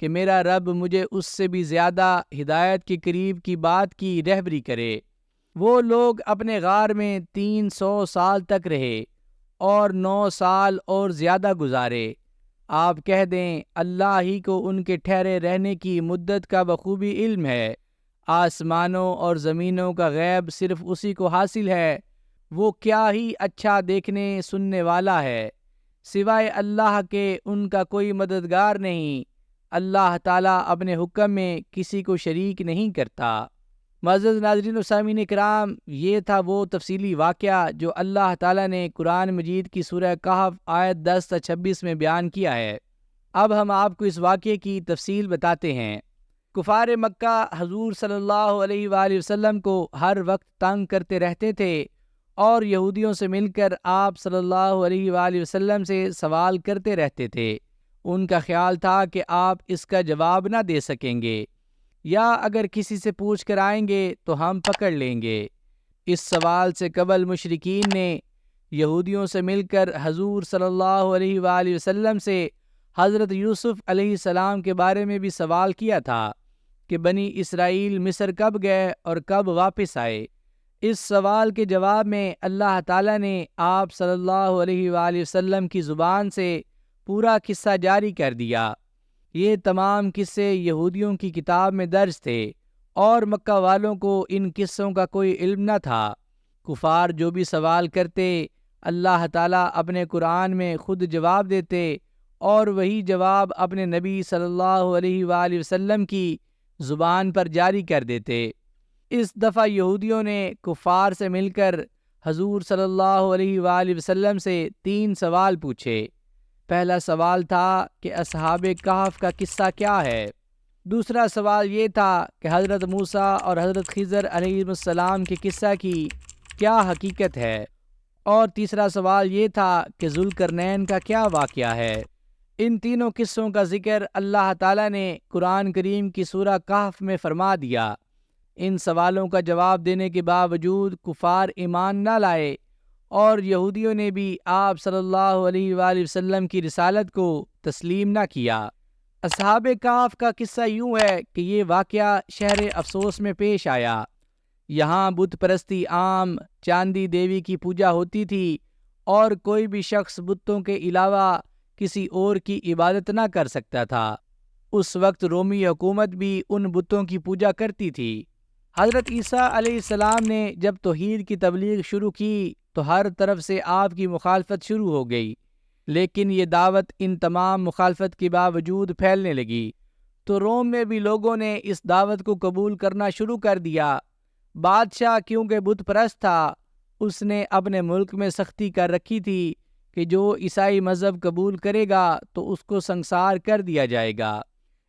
کہ میرا رب مجھے اس سے بھی زیادہ ہدایت کے قریب کی بات کی رہبری کرے۔ وہ لوگ اپنے غار میں 300 سال تک رہے اور 9 سال اور زیادہ گزارے۔ آپ کہہ دیں اللہ ہی کو ان کے ٹھہرے رہنے کی مدت کا بخوبی علم ہے۔ آسمانوں اور زمینوں کا غیب صرف اسی کو حاصل ہے۔ وہ کیا ہی اچھا دیکھنے سننے والا ہے۔ سوائے اللہ کے ان کا کوئی مددگار نہیں۔ اللہ تعالیٰ اپنے حکم میں کسی کو شریک نہیں کرتا۔ معزز ناظرین و سامعین کرام، یہ تھا وہ تفصیلی واقعہ جو اللہ تعالیٰ نے قرآن مجید کی سورہ کہف آیت 10 تا 26 میں بیان کیا ہے۔ اب ہم آپ کو اس واقعے کی تفصیل بتاتے ہیں۔ کفار مکہ حضور صلی اللہ علیہ وآلہ وسلم کو ہر وقت تنگ کرتے رہتے تھے اور یہودیوں سے مل کر آپ صلی اللہ علیہ وآلہ وسلم سے سوال کرتے رہتے تھے۔ ان کا خیال تھا کہ آپ اس کا جواب نہ دے سکیں گے، یا اگر کسی سے پوچھ کر آئیں گے تو ہم پکڑ لیں گے۔ اس سوال سے قبل مشرکین نے یہودیوں سے مل کر حضور صلی اللہ علیہ وآلہ وسلم سے حضرت یوسف علیہ السلام کے بارے میں بھی سوال کیا تھا کہ بنی اسرائیل مصر کب گئے اور کب واپس آئے۔ اس سوال کے جواب میں اللہ تعالیٰ نے آپ صلی اللہ علیہ وآلہ وسلم کی زبان سے پورا قصہ جاری کر دیا۔ یہ تمام قصے یہودیوں کی کتاب میں درج تھے اور مکہ والوں کو ان قصوں کا کوئی علم نہ تھا۔ کفار جو بھی سوال کرتے اللہ تعالیٰ اپنے قرآن میں خود جواب دیتے اور وہی جواب اپنے نبی صلی اللہ علیہ وآلہ وسلم کی زبان پر جاری کر دیتے۔ اس دفعہ یہودیوں نے کفار سے مل کر حضور صلی اللہ علیہ وآلہ وسلم سے 3 سوال پوچھے۔ پہلا سوال تھا کہ اصحاب کہف کا قصہ کیا ہے۔ دوسرا سوال یہ تھا کہ حضرت موسیٰ اور حضرت خضر علیہ السلام کے قصہ کی کیا حقیقت ہے، اور تیسرا سوال یہ تھا کہ ذوالقرنین کا کیا واقعہ ہے۔ ان تینوں قصوں کا ذکر اللہ تعالیٰ نے قرآن کریم کی سورہ کہف میں فرما دیا۔ ان سوالوں کا جواب دینے کے باوجود کفار ایمان نہ لائے اور یہودیوں نے بھی آپ صلی اللہ علیہ وآلہ وسلم کی رسالت کو تسلیم نہ کیا۔ اصحاب کہف کا قصہ یوں ہے کہ یہ واقعہ شہر افسوس میں پیش آیا۔ یہاں بت پرستی عام، چاندی دیوی کی پوجا ہوتی تھی اور کوئی بھی شخص بتوں کے علاوہ کسی اور کی عبادت نہ کر سکتا تھا۔ اس وقت رومی حکومت بھی ان بتوں کی پوجا کرتی تھی۔ حضرت عیسیٰ علیہ السلام نے جب توحید کی تبلیغ شروع کی تو ہر طرف سے آپ کی مخالفت شروع ہو گئی، لیکن یہ دعوت ان تمام مخالفت کے باوجود پھیلنے لگی تو روم میں بھی لوگوں نے اس دعوت کو قبول کرنا شروع کر دیا۔ بادشاہ کیونکہ بت پرست تھا، اس نے اپنے ملک میں سختی کر رکھی تھی کہ جو عیسائی مذہب قبول کرے گا تو اس کو سنسار کر دیا جائے گا۔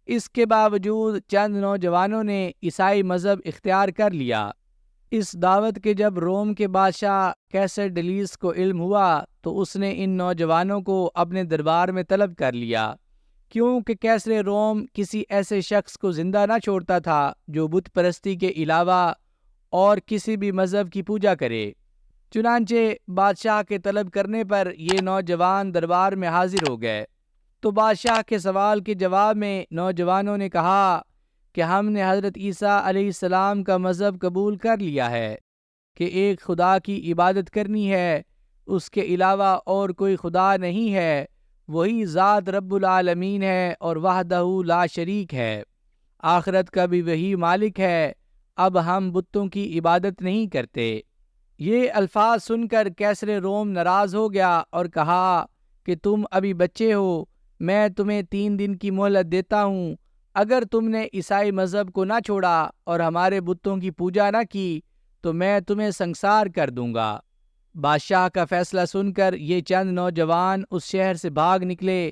اس کے باوجود چند نوجوانوں نے عیسائی مذہب اختیار کر لیا۔ اس دعوت کے جب روم کے بادشاہ کیسر ڈیلیس کو علم ہوا تو اس نے ان نوجوانوں کو اپنے دربار میں طلب کر لیا، کیونکہ کیسر روم کسی ایسے شخص کو زندہ نہ چھوڑتا تھا جو بت پرستی کے علاوہ اور کسی بھی مذہب کی پوجا کرے۔ چنانچہ بادشاہ کے طلب کرنے پر یہ نوجوان دربار میں حاضر ہو گئے تو بادشاہ کے سوال کے جواب میں نوجوانوں نے کہا کہ ہم نے حضرت عیسیٰ علیہ السلام کا مذہب قبول کر لیا ہے کہ ایک خدا کی عبادت کرنی ہے، اس کے علاوہ اور کوئی خدا نہیں ہے، وہی ذات رب العالمین ہے اور وحدہ لا شریک ہے، آخرت کا بھی وہی مالک ہے، اب ہم بتوں کی عبادت نہیں کرتے۔ یہ الفاظ سن کر کیسر روم ناراض ہو گیا اور کہا کہ تم ابھی بچے ہو، میں تمہیں 3 دن کی مہلت دیتا ہوں، اگر تم نے عیسائی مذہب کو نہ چھوڑا اور ہمارے بتوں کی پوجا نہ کی تو میں تمہیں سنسار کر دوں گا۔ بادشاہ کا فیصلہ سن کر یہ چند نوجوان اس شہر سے بھاگ نکلے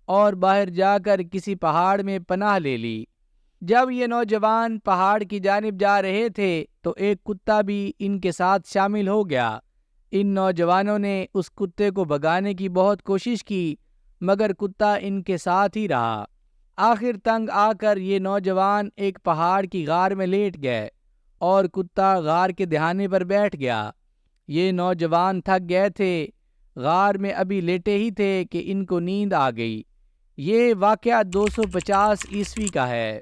اور باہر جا کر کسی پہاڑ میں پناہ لے لی۔ جب یہ نوجوان پہاڑ کی جانب جا رہے تھے تو ایک کتا بھی ان کے ساتھ شامل ہو گیا۔ ان نوجوانوں نے اس کتے کو بھگانے کی بہت کوشش کی مگر کتا ان کے ساتھ ہی رہا۔ آخر تنگ آ کر یہ نوجوان ایک پہاڑ کی غار میں لیٹ گئے اور کتا غار کے دہانے پر بیٹھ گیا۔ یہ نوجوان تھک گئے تھے، غار میں ابھی لیٹے ہی تھے کہ ان کو نیند آ گئی۔ یہ واقعہ 250 عیسوی کا ہے۔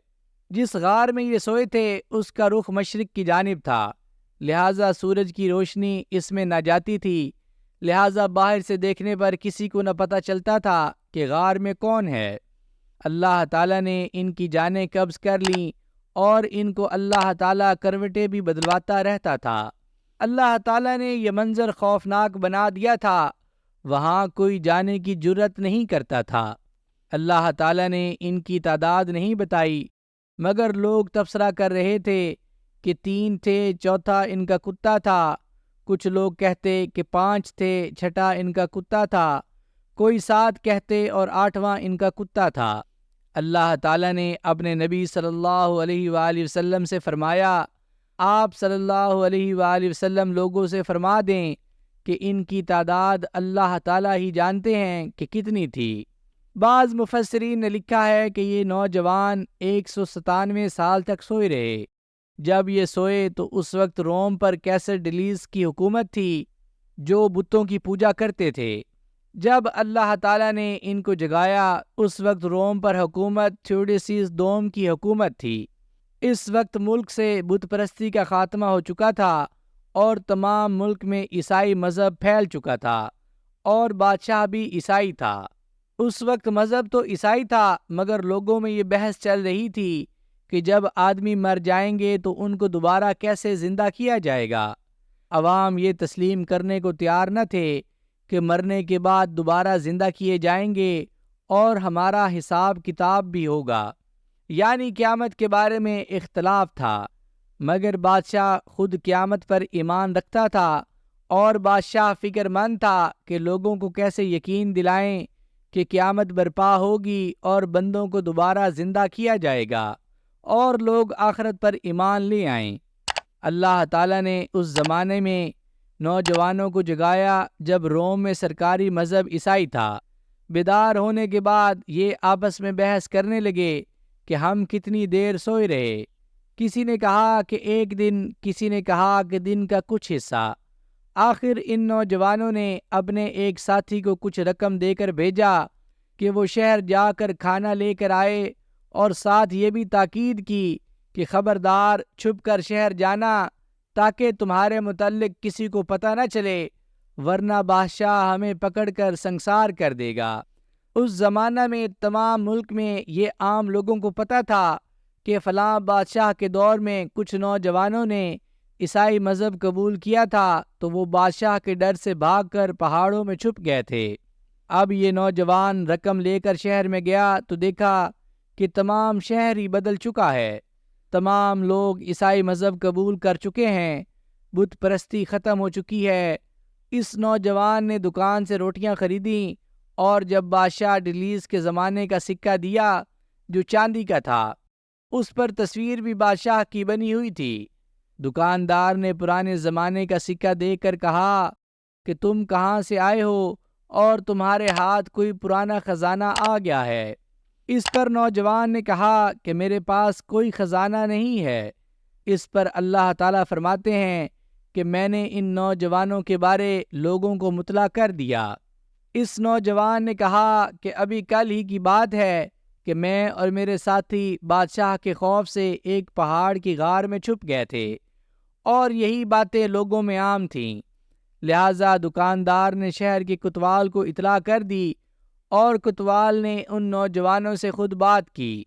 جس غار میں یہ سوئے تھے اس کا رخ مشرق کی جانب تھا، لہٰذا سورج کی روشنی اس میں نہ جاتی تھی، لہٰذا باہر سے دیکھنے پر کسی کو نہ پتہ چلتا تھا کہ غار میں کون ہے۔ اللہ تعالیٰ نے ان کی جانیں قبض کر لیں اور ان کو اللہ تعالیٰ کروٹیں بھی بدلواتا رہتا تھا۔ اللہ تعالیٰ نے یہ منظر خوفناک بنا دیا تھا، وہاں کوئی جانے کی جرت نہیں کرتا تھا۔ اللہ تعالیٰ نے ان کی تعداد نہیں بتائی، مگر لوگ تبصرہ کر رہے تھے کہ 3 تھے، چوتھا ان کا کتا تھا، کچھ لوگ کہتے کہ 5 تھے، چھٹا ان کا کتا تھا، کوئی 7 کہتے اور 8واں ان کا کتا تھا۔ اللہ تعالیٰ نے اپنے نبی صلی اللہ علیہ وآلہ وسلم سے فرمایا، آپ صلی اللہ علیہ وآلہ وسلم لوگوں سے فرما دیں کہ ان کی تعداد اللہ تعالیٰ ہی جانتے ہیں کہ کتنی تھی۔ بعض مفسرین نے لکھا ہے کہ یہ نوجوان 197 سال تک سوئے رہے۔ جب یہ سوئے تو اس وقت روم پر کیسر ڈیلیس کی حکومت تھی جو بتوں کی پوجا کرتے تھے۔ جب اللہ تعالیٰ نے ان کو جگایا اس وقت روم پر حکومت تھیوڈیسیس دوم کی حکومت تھی۔ اس وقت ملک سے بت پرستی کا خاتمہ ہو چکا تھا اور تمام ملک میں عیسائی مذہب پھیل چکا تھا اور بادشاہ بھی عیسائی تھا۔ اس وقت مذہب تو عیسائی تھا مگر لوگوں میں یہ بحث چل رہی تھی کہ جب آدمی مر جائیں گے تو ان کو دوبارہ کیسے زندہ کیا جائے گا۔ عوام یہ تسلیم کرنے کو تیار نہ تھے کہ مرنے کے بعد دوبارہ زندہ کیے جائیں گے اور ہمارا حساب کتاب بھی ہوگا، یعنی قیامت کے بارے میں اختلاف تھا۔ مگر بادشاہ خود قیامت پر ایمان رکھتا تھا اور بادشاہ فکر مند تھا کہ لوگوں کو کیسے یقین دلائیں کہ قیامت برپا ہوگی اور بندوں کو دوبارہ زندہ کیا جائے گا اور لوگ آخرت پر ایمان لے آئیں۔ اللہ تعالیٰ نے اس زمانے میں نوجوانوں کو جگایا جب روم میں سرکاری مذہب عیسائی تھا۔ بیدار ہونے کے بعد یہ آپس میں بحث کرنے لگے کہ ہم کتنی دیر سوئے رہے۔ کسی نے کہا کہ 1 دن، کسی نے کہا کہ دن کا کچھ حصہ۔ آخر ان نوجوانوں نے اپنے ایک ساتھی کو کچھ رقم دے کر بھیجا کہ وہ شہر جا کر کھانا لے کر آئے اور ساتھ یہ بھی تاکید کی کہ خبردار چھپ کر شہر جانا تاکہ تمہارے متعلق کسی کو پتہ نہ چلے، ورنہ بادشاہ ہمیں پکڑ کر سنسار کر دے گا۔ اس زمانہ میں تمام ملک میں یہ عام لوگوں کو پتہ تھا کہ فلاں بادشاہ کے دور میں کچھ نوجوانوں نے عیسائی مذہب قبول کیا تھا تو وہ بادشاہ کے ڈر سے بھاگ کر پہاڑوں میں چھپ گئے تھے۔ اب یہ نوجوان رقم لے کر شہر میں گیا تو دیکھا کہ تمام شہر ہی بدل چکا ہے، تمام لوگ عیسائی مذہب قبول کر چکے ہیں، بت پرستی ختم ہو چکی ہے۔ اس نوجوان نے دکان سے روٹیاں خریدیں اور جب بادشاہ ڈیلیس کے زمانے کا سکہ دیا جو چاندی کا تھا، اس پر تصویر بھی بادشاہ کی بنی ہوئی تھی۔ دکاندار نے پرانے زمانے کا سکہ دیکھ کر کہا کہ تم کہاں سے آئے ہو اور تمہارے ہاتھ کوئی پرانا خزانہ آ گیا ہے۔ اس پر نوجوان نے کہا کہ میرے پاس کوئی خزانہ نہیں ہے۔ اس پر اللہ تعالیٰ فرماتے ہیں کہ میں نے ان نوجوانوں کے بارے لوگوں کو مطلع کر دیا۔ اس نوجوان نے کہا کہ ابھی کل ہی کی بات ہے کہ میں اور میرے ساتھی بادشاہ کے خوف سے ایک پہاڑ کی غار میں چھپ گئے تھے اور یہی باتیں لوگوں میں عام تھیں، لہٰذا دکاندار نے شہر کے کوتوال کو اطلاع کر دی اور کوتوال نے ان نوجوانوں سے خود بات کی۔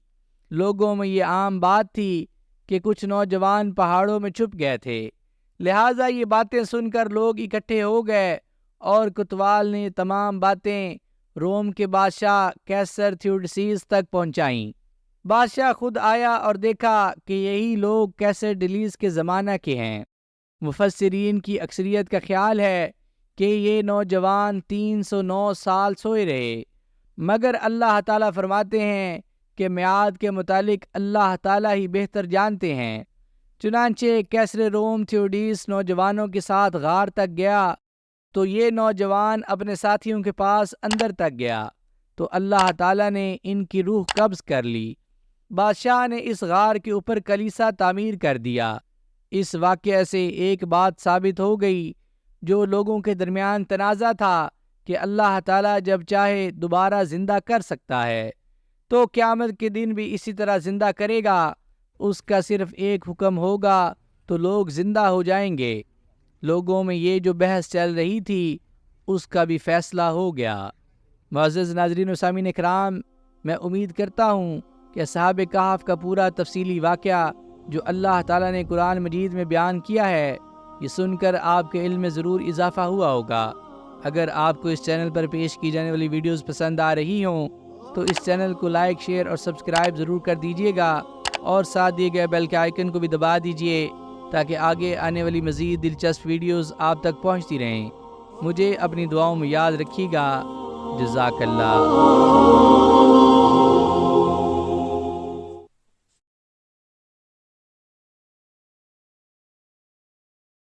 لوگوں میں یہ عام بات تھی کہ کچھ نوجوان پہاڑوں میں چھپ گئے تھے، لہٰذا یہ باتیں سن کر لوگ اکٹھے ہو گئے اور کوتوال نے تمام باتیں روم کے بادشاہ کیسر تھیوڈیسیس تک پہنچائیں۔ بادشاہ خود آیا اور دیکھا کہ یہی لوگ کیسر ڈیلیس کے زمانہ کے ہیں۔ مفسرین کی اکثریت کا خیال ہے کہ یہ نوجوان 309 سال سوئے رہے، مگر اللہ تعالیٰ فرماتے ہیں کہ میعاد کے متعلق اللہ تعالیٰ ہی بہتر جانتے ہیں۔ چنانچہ کیسر روم تھیوڈیس نوجوانوں کے ساتھ غار تک گیا تو یہ نوجوان اپنے ساتھیوں کے پاس اندر تک گیا تو اللہ تعالیٰ نے ان کی روح قبض کر لی۔ بادشاہ نے اس غار کے اوپر کلیسا تعمیر کر دیا۔ اس واقعے سے ایک بات ثابت ہو گئی جو لوگوں کے درمیان تنازع تھا کہ اللہ تعالیٰ جب چاہے دوبارہ زندہ کر سکتا ہے۔ تو قیامت کے دن بھی اسی طرح زندہ کرے گا۔ اس کا صرف ایک حکم ہوگا تو لوگ زندہ ہو جائیں گے۔ لوگوں میں یہ جو بحث چل رہی تھی اس کا بھی فیصلہ ہو گیا۔ معزز ناظرین و سامعین اکرام، میں امید کرتا ہوں کہ اصحاب کہف کا پورا تفصیلی واقعہ جو اللہ تعالیٰ نے قرآن مجید میں بیان کیا ہے، یہ سن کر آپ کے علم میں ضرور اضافہ ہوا ہوگا۔ اگر آپ کو اس چینل پر پیش کی جانے والی ویڈیوز پسند آ رہی ہوں تو اس چینل کو لائک، شیئر اور سبسکرائب ضرور کر دیجیے گا، اور ساتھ دیے گئے بیل کے آئیکن کو بھی دبا دیجیے تاکہ آگے آنے والی مزید دلچسپ ویڈیوز آپ تک پہنچتی رہیں۔ مجھے اپنی دعاؤں میں یاد رکھیے گا۔ جزاک اللہ۔